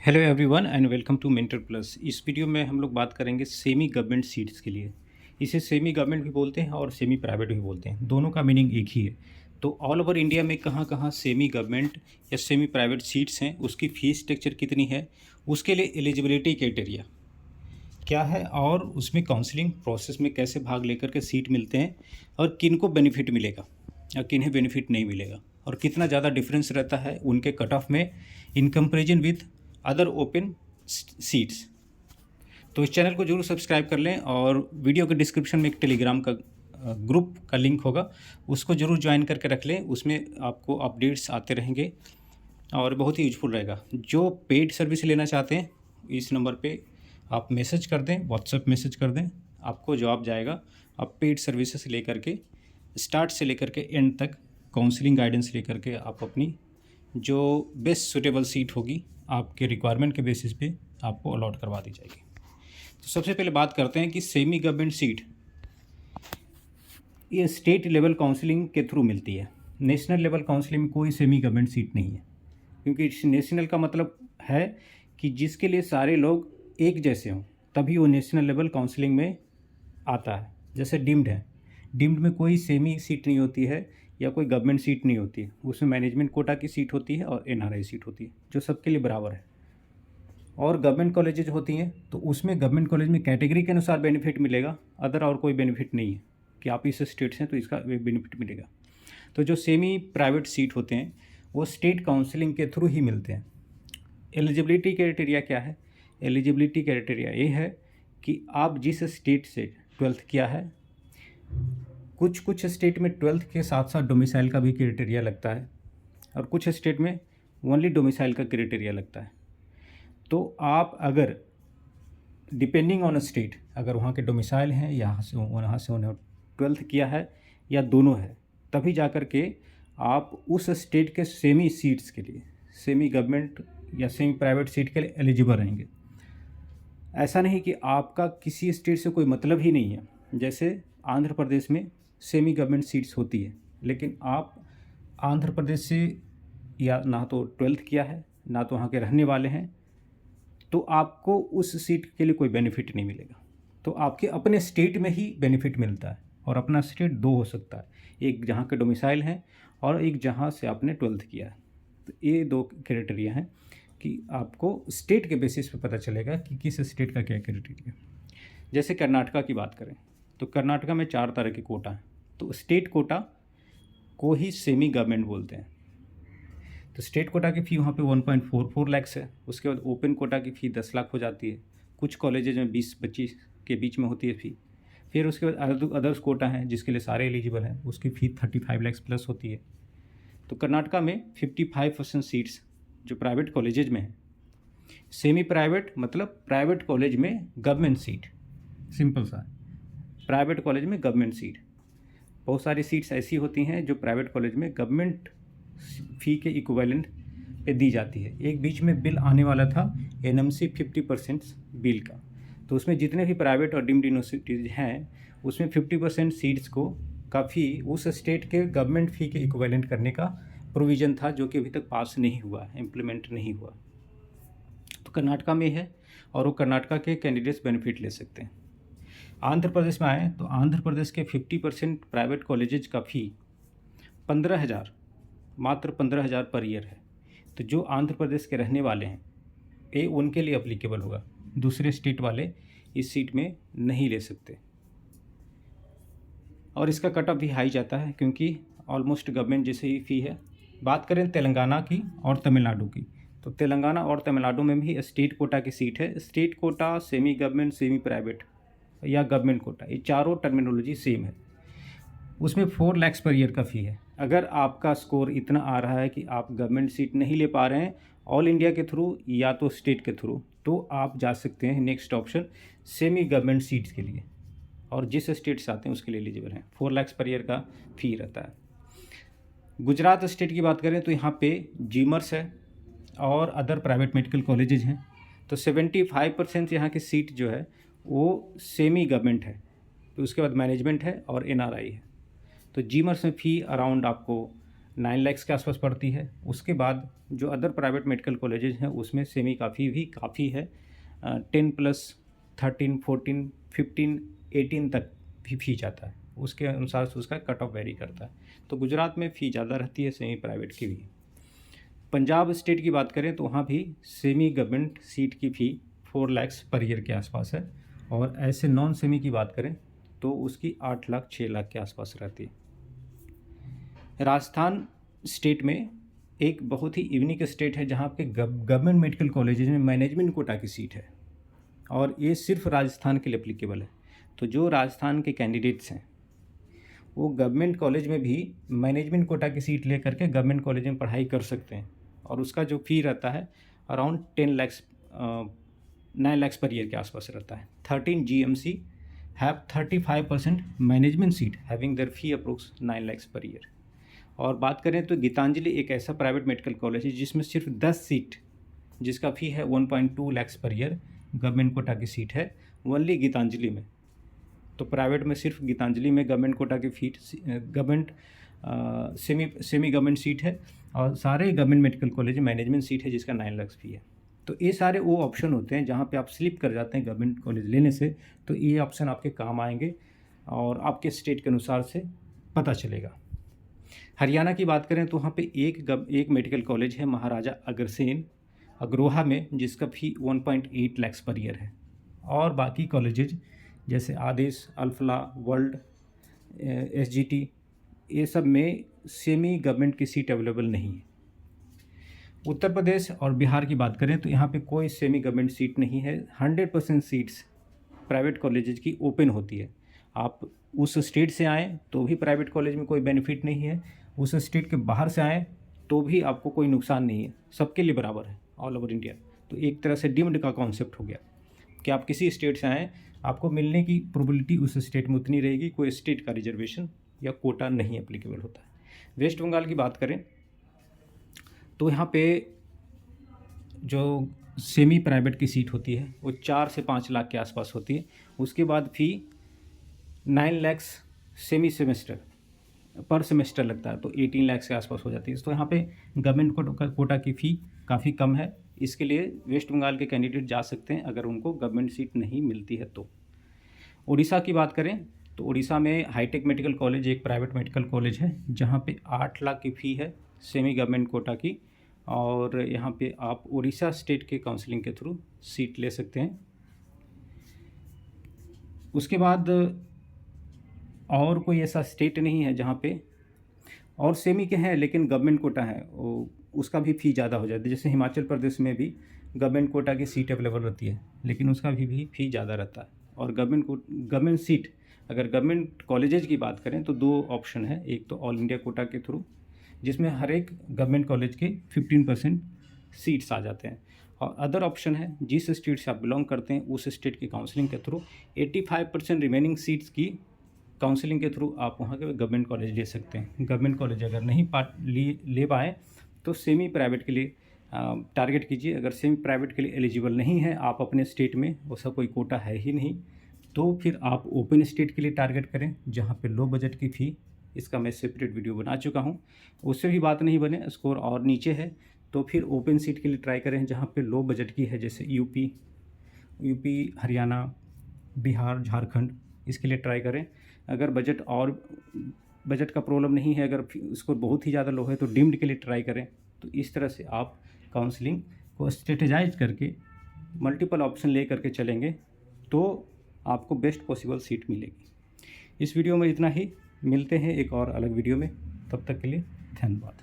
Hello everyone and welcome to Mentor Plus. इस video में हम लोग बात करेंगे सेमी गवर्नमेंट सीट्स के लिए। इसे सेमी गवर्नमेंट भी बोलते हैं और सेमी प्राइवेट भी बोलते हैं, दोनों का मीनिंग एक ही है। तो ऑल ओवर इंडिया में कहाँ कहाँ सेमी गवर्नमेंट या सेमी प्राइवेट सीट्स हैं, उसकी फ़ीस स्ट्रक्चर कितनी है, उसके लिए एलिजिबिलिटी क्राइटेरिया क्या है और उसमें काउंसलिंग प्रोसेस में कैसे भाग लेकर के सीट मिलते हैं और किन को बेनिफिट मिलेगा या किन्हें बेनिफिट नहीं मिलेगा और कितना ज़्यादा डिफरेंस रहता है उनके कट ऑफ में in comparison with other open seats. तो इस चैनल को जरूर सब्सक्राइब कर लें और वीडियो के डिस्क्रिप्शन में एक टेलीग्राम का ग्रुप का लिंक होगा, उसको ज़रूर ज्वाइन करके रख लें। उसमें आपको अपडेट्स आते रहेंगे और बहुत ही यूजफुल रहेगा। जो पेड सर्विस लेना चाहते हैं इस नंबर पे आप मैसेज कर दें, व्हाट्सएप मैसेज कर दें, आपको जवाब जाएगा। आप पेड सर्विसेज लेकर के स्टार्ट से लेकर के एंड तक काउंसलिंग गाइडेंस लेकर के आप अपनी जो बेस्ट सूटेबल सीट होगी आपके रिक्वायरमेंट के बेसिस पे आपको अलॉट करवा दी जाएगी। तो सबसे पहले बात करते हैं कि सेमी गवर्नमेंट सीट ये स्टेट लेवल काउंसलिंग के थ्रू मिलती है। नेशनल लेवल काउंसलिंग में कोई सेमी गवर्नमेंट सीट नहीं है, क्योंकि नेशनल का मतलब है कि जिसके लिए सारे लोग एक जैसे हों तभी वो नेशनल लेवल काउंसलिंग में आता है। जैसे डीम्ड है, डीम्ड में कोई सेमी सीट नहीं होती है या कोई गवर्नमेंट सीट नहीं होती है, उसमें मैनेजमेंट कोटा की सीट होती है और एनआरआई सीट होती है जो सबके लिए बराबर है। और गवर्नमेंट कॉलेजेज होती हैं तो उसमें गवर्नमेंट कॉलेज में कैटेगरी के अनुसार बेनिफिट मिलेगा, अदर और कोई बेनिफिट नहीं है कि आप इस स्टेट से हैं तो इसका बेनिफिट मिलेगा। तो जो सेमी प्राइवेट सीट होते हैं वो स्टेट काउंसलिंग के थ्रू ही मिलते हैं। एलिजिबिलिटी क्राइटेरिया क्या है? एलिजिबिलिटी क्राइटेरिया ये है कि आप जिस स्टेट से 12th किया है, कुछ स्टेट में 12th के साथ साथ डोमिसाइल का भी क्राइटेरिया लगता है और कुछ स्टेट में ओनली डोमिसाइल का क्राइटेरिया लगता है। तो आप अगर डिपेंडिंग ऑन स्टेट, अगर वहाँ के डोमिसाइल हैं, यहाँ से उन्हें 12th किया है या दोनों है, तभी जा कर के आप उस स्टेट के सेमी सीट्स के लिए, सेमी गवर्नमेंट या सेमी प्राइवेट सीट के लिए एलिजिबल रहेंगे। ऐसा नहीं कि आपका किसी स्टेट से कोई मतलब ही नहीं है। जैसे आंध्र प्रदेश में सेमी गवर्नमेंट सीट्स होती है, लेकिन आप आंध्र प्रदेश से या ना तो 12th किया है ना तो वहाँ के रहने वाले हैं, तो आपको उस सीट के लिए कोई बेनिफिट नहीं मिलेगा। तो आपके अपने स्टेट में ही बेनिफिट मिलता है, और अपना स्टेट दो हो सकता है, एक जहाँ के डोमिसाइल हैं और एक जहाँ से आपने 12th किया है। तो ये दो क्राइटेरिया हैं कि आपको स्टेट के बेसिस पे पता चलेगा कि किस स्टेट का क्या क्राइटेरिया। जैसे कर्नाटका की बात करें तो कर्नाटका में 4 तरह के कोटा हैं, तो स्टेट कोटा को ही सेमी गवर्नमेंट बोलते हैं। तो स्टेट कोटा की फ़ी वहाँ पे 1.44 लाख है। उसके बाद ओपन कोटा की फ़ी 10 लाख हो जाती है, कुछ कॉलेजेज में 20-25 के बीच में होती है फ़ी। फिर उसके बाद अदर्स कोटा हैं जिसके लिए सारे एलिजिबल हैं, उसकी फ़ी 35 लाख प्लस होती है। तो कर्नाटका में 55% सीट्स जो प्राइवेट कॉलेजेज में हैं। सेमी प्राइवेट मतलब प्राइवेट कॉलेज में गवर्नमेंट सीट, सिंपल सा है, प्राइवेट कॉलेज में गवर्नमेंट सीट। बहुत सारी सीट्स ऐसी होती हैं जो प्राइवेट कॉलेज में गवर्नमेंट फ़ी के इक्विवेलेंट पे दी जाती है। एक बीच में बिल आने वाला था एनएमसी 50% बिल का, तो उसमें जितने भी प्राइवेट और डीम्ड यूनिवर्सिटीज़ हैं उसमें 50% सीट्स को काफ़ी उस स्टेट के गवर्नमेंट फ़ी के इक्विवेलेंट करने का प्रोविज़न था, जो कि अभी तक पास नहीं हुआ, इम्प्लीमेंट नहीं हुआ। तो कर्नाटका में है और वो कर्नाटका के कैंडिडेट्स बेनिफिट ले सकते हैं। आंध्र प्रदेश में आए तो आंध्र प्रदेश के 50% प्राइवेट कॉलेजेज का फ़ी 15,000, मात्र 15,000 पर ईयर है। तो जो आंध्र प्रदेश के रहने वाले हैं ये उनके लिए अप्लीकेबल होगा, दूसरे स्टेट वाले इस सीट में नहीं ले सकते। और इसका कट ऑफ भी हाई जाता है क्योंकि ऑलमोस्ट गवर्नमेंट जैसे ही फ़ी है। बात करें तेलंगाना की और तमिलनाडु की, तो तेलंगाना और तमिलनाडु में भी स्टेट कोटा की सीट है। State quota, semi government, semi private या गवर्नमेंट कोटा, ये चारों टर्मिनोलॉजी सेम है। उसमें 4 लाख पर ईयर का फ़ी है। अगर आपका स्कोर इतना आ रहा है कि आप गवर्नमेंट सीट नहीं ले पा रहे हैं ऑल इंडिया के थ्रू या तो स्टेट के थ्रू, तो आप जा सकते हैं next option semi government seats के लिए, और जिस स्टेट से आते हैं उसके लिए एलिजिबल हैं। 4 लाख पर ईयर का फ़ी रहता है। गुजरात स्टेट की बात करें तो यहाँ पे जीमर्स है और अदर प्राइवेट मेडिकल कॉलेजेज हैं। तो 75% यहाँ की सीट जो है वो सेमी गवर्नमेंट है। तो उसके बाद मैनेजमेंट है और एनआरआई है। तो जीमर्स में फ़ी अराउंड आपको 9 लाख के आसपास पड़ती है। उसके बाद जो अदर प्राइवेट मेडिकल कॉलेजेस हैं उसमें सेमी काफ़ी है, 10 प्लस 13, 14, 15, 18 तक भी फी जाता है। उसके अनुसार से उसका कट ऑफ वेरी करता है। तो गुजरात में फ़ी ज़्यादा रहती है सेमी प्राइवेट की भी। पंजाब स्टेट की बात करें तो वहाँ भी सेमी गवर्नमेंट सीट की फ़ी 4 लाख पर ईयर के आसपास है, और ऐसे नॉन सेमी की बात करें तो उसकी 8 लाख 6 लाख के आसपास रहती है। राजस्थान स्टेट में एक बहुत ही यूनिक स्टेट है जहाँ पे गवर्नमेंट मेडिकल कॉलेजेस में मैनेजमेंट कोटा की सीट है, और ये सिर्फ राजस्थान के लिए एप्लीकेबल है। तो जो राजस्थान के कैंडिडेट्स हैं वो गवर्नमेंट कॉलेज में भी मैनेजमेंट कोटा की सीट ले करके गवर्नमेंट कॉलेज में पढ़ाई कर सकते हैं, और उसका जो फ़ी रहता है अराउंड 9 लाख पर ईयर के आसपास रहता है। 13 GMC have 35% management seat having their fee approx 9 lakh per year. और बात करें तो गीतांजलि एक ऐसा प्राइवेट मेडिकल कॉलेज है जिसमें सिर्फ 10 सीट, जिसका फ़ी है 1.2 lakh per year, government Kota की सीट है ओनली गीतांजलि में। तो प्राइवेट में सिर्फ गीतांजलि में गवर्नमेंट कोटा की feet government semi government seat है, और सारे government medical college management seat है जिसका 9 लाख फी है। तो ये सारे वो ऑप्शन होते हैं जहाँ पे आप स्लिप कर जाते हैं गवर्नमेंट कॉलेज लेने से, तो ये ऑप्शन आपके काम आएंगे और आपके स्टेट के अनुसार से पता चलेगा। हरियाणा की बात करें तो वहाँ पे एक मेडिकल कॉलेज है महाराजा अग्रसेन अग्रोहा में, जिसका फ़ी 1.8 लाख पर ईयर है, और बाकी कॉलेजेज जैसे आदेश, अल्फला, वर्ल्ड, SGT, ये सब में सेमी गवर्नमेंट की सीट अवेलेबल नहीं है। उत्तर प्रदेश और बिहार की बात करें तो यहाँ पे कोई सेमी गवर्नमेंट सीट नहीं है। 100% सीट्स प्राइवेट कॉलेजेज की ओपन होती है। आप उस स्टेट से आएँ तो भी प्राइवेट कॉलेज में कोई बेनिफिट नहीं है, उस स्टेट के बाहर से आएँ तो भी आपको कोई नुकसान नहीं है, सबके लिए बराबर है ऑल ओवर इंडिया। तो एक तरह से डिम्ड का कॉन्सेप्ट हो गया कि आप किसी स्टेट से आएँ, आपको मिलने की प्रोबेबिलिटी उस स्टेट में उतनी रहेगी, कोई स्टेट का रिजर्वेशन या कोटा नहीं एप्लीकेबल होता है। वेस्ट बंगाल की बात करें तो यहाँ पे जो सेमी प्राइवेट की सीट होती है वो 4 से 5 लाख के आसपास होती है। उसके बाद फ़ी 9 लाख सेमी सेमेस्टर पर सेमेस्टर लगता है, तो 18 लाख के आसपास हो जाती है। तो यहाँ पे गवर्नमेंट कोटा की फ़ी काफ़ी कम है, इसके लिए वेस्ट बंगाल के कैंडिडेट जा सकते हैं अगर उनको गवर्नमेंट सीट नहीं मिलती है तो। उड़ीसा की बात करें तो उड़ीसा में हाईटेक मेडिकल कॉलेज एक प्राइवेट मेडिकल कॉलेज है जहाँ पे 8 लाख की फ़ी है सेमी गवर्नमेंट कोटा की, और यहाँ पे आप उड़ीसा स्टेट के काउंसलिंग के थ्रू सीट ले सकते हैं। उसके बाद और कोई ऐसा स्टेट नहीं है जहाँ पे और सेमी के हैं लेकिन गवर्नमेंट कोटा है, उसका भी फ़ी ज़्यादा हो जाती है। जैसे हिमाचल प्रदेश में भी गवर्नमेंट कोटा की सीट अवेलेबल रहती है लेकिन उसका भी फ़ी ज़्यादा रहता है। और गवर्नमेंट सीट अगर गवर्नमेंट कॉलेजेज की बात करें तो 2 ऑप्शन है, एक तो ऑल इंडिया कोटा के थ्रू जिसमें हर एक गवर्नमेंट कॉलेज के 15% सीट्स आ जाते हैं, और अदर ऑप्शन है जिस स्टेट से आप बिलोंग करते हैं उस स्टेट की काउंसलिंग के थ्रू 85% रिमेनिंग सीट्स की काउंसलिंग के थ्रू आप वहाँ के गवर्नमेंट कॉलेज ले सकते हैं। गवर्नमेंट कॉलेज अगर नहीं ले पाए तो सेमी प्राइवेट के लिए टारगेट कीजिए। अगर सेमी प्राइवेट के लिए एलिजिबल नहीं है, आप अपने स्टेट में वैसा कोई कोटा है ही नहीं, तो फिर आप ओपन स्टेट के लिए टारगेट करें जहाँ पे लो बजट की फ़ी, इसका मैं सेपरेट वीडियो बना चुका हूँ। उससे भी बात नहीं बने, स्कोर और नीचे है तो फिर ओपन सीट के लिए ट्राई करें जहाँ पे लो बजट की है, जैसे यूपी, हरियाणा, बिहार, झारखंड, इसके लिए ट्राई करें। अगर बजट का प्रॉब्लम नहीं है, अगर स्कोर बहुत ही ज़्यादा लो है तो डीम्ड के लिए ट्राई करें। तो इस तरह से आप काउंसलिंग को स्ट्रेटेजाइज करके मल्टीपल ऑप्शन ले करके चलेंगे तो आपको बेस्ट पॉसिबल सीट मिलेगी। इस वीडियो में इतना ही, मिलते हैं एक और अलग वीडियो में, तब तक के लिए धन्यवाद।